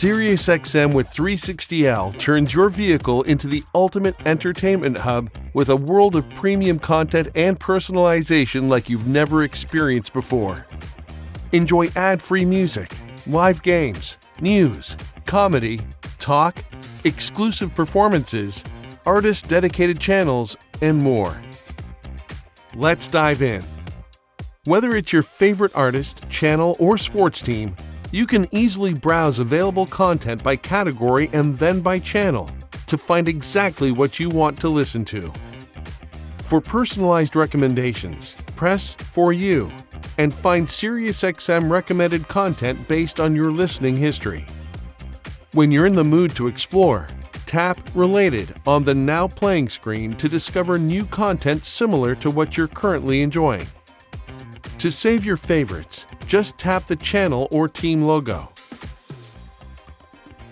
SiriusXM with 360L turns your vehicle into the ultimate entertainment hub with a world of premium content and personalization like you've never experienced before. Enjoy ad-free music, live games, news, comedy, talk, exclusive performances, artist-dedicated channels, and more. Let's dive in. Whether it's your favorite artist, channel, or sports team, you can easily browse available content by category and then by channel to find exactly what you want to listen to. For personalized recommendations, press For You and find SiriusXM recommended content based on your listening history. When you're in the mood to explore, tap Related on the Now Playing screen to discover new content similar to what you're currently enjoying. To save your favorites, just tap the channel or team logo.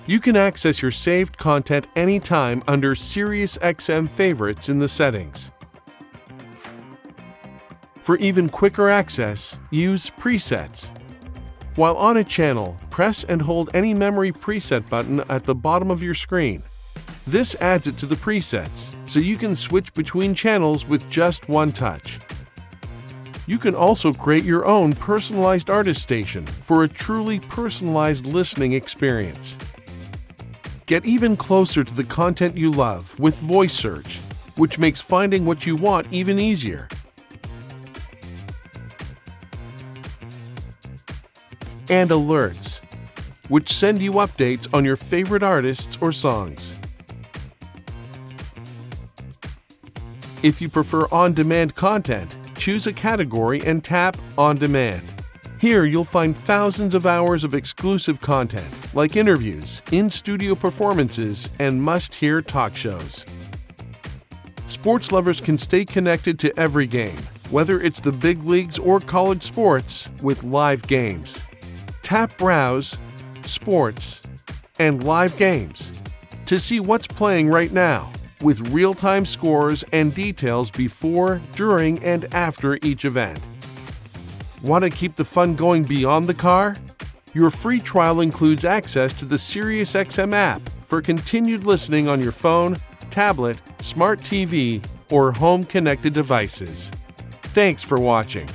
You can access your saved content anytime under SiriusXM Favorites in the settings. For even quicker access, use Presets. While on a channel, press and hold any memory preset button at the bottom of your screen. This adds it to the presets, so you can switch between channels with just one touch. You can also create your own personalized artist station for a truly personalized listening experience. Get even closer to the content you love with voice search, which makes finding what you want even easier. And alerts, which send you updates on your favorite artists or songs. If you prefer on-demand content, choose a category and tap On Demand. Here you'll find thousands of hours of exclusive content, like interviews, in-studio performances, and must-hear talk shows. Sports lovers can stay connected to every game, whether it's the big leagues or college sports, with live games. Tap Browse, Sports, and Live Games to see what's playing right now, with real-time scores and details before, during, and after each event. Want to keep the fun going beyond the car? Your free trial includes access to the SiriusXM app for continued listening on your phone, tablet, smart TV, or home-connected devices. Thanks for watching.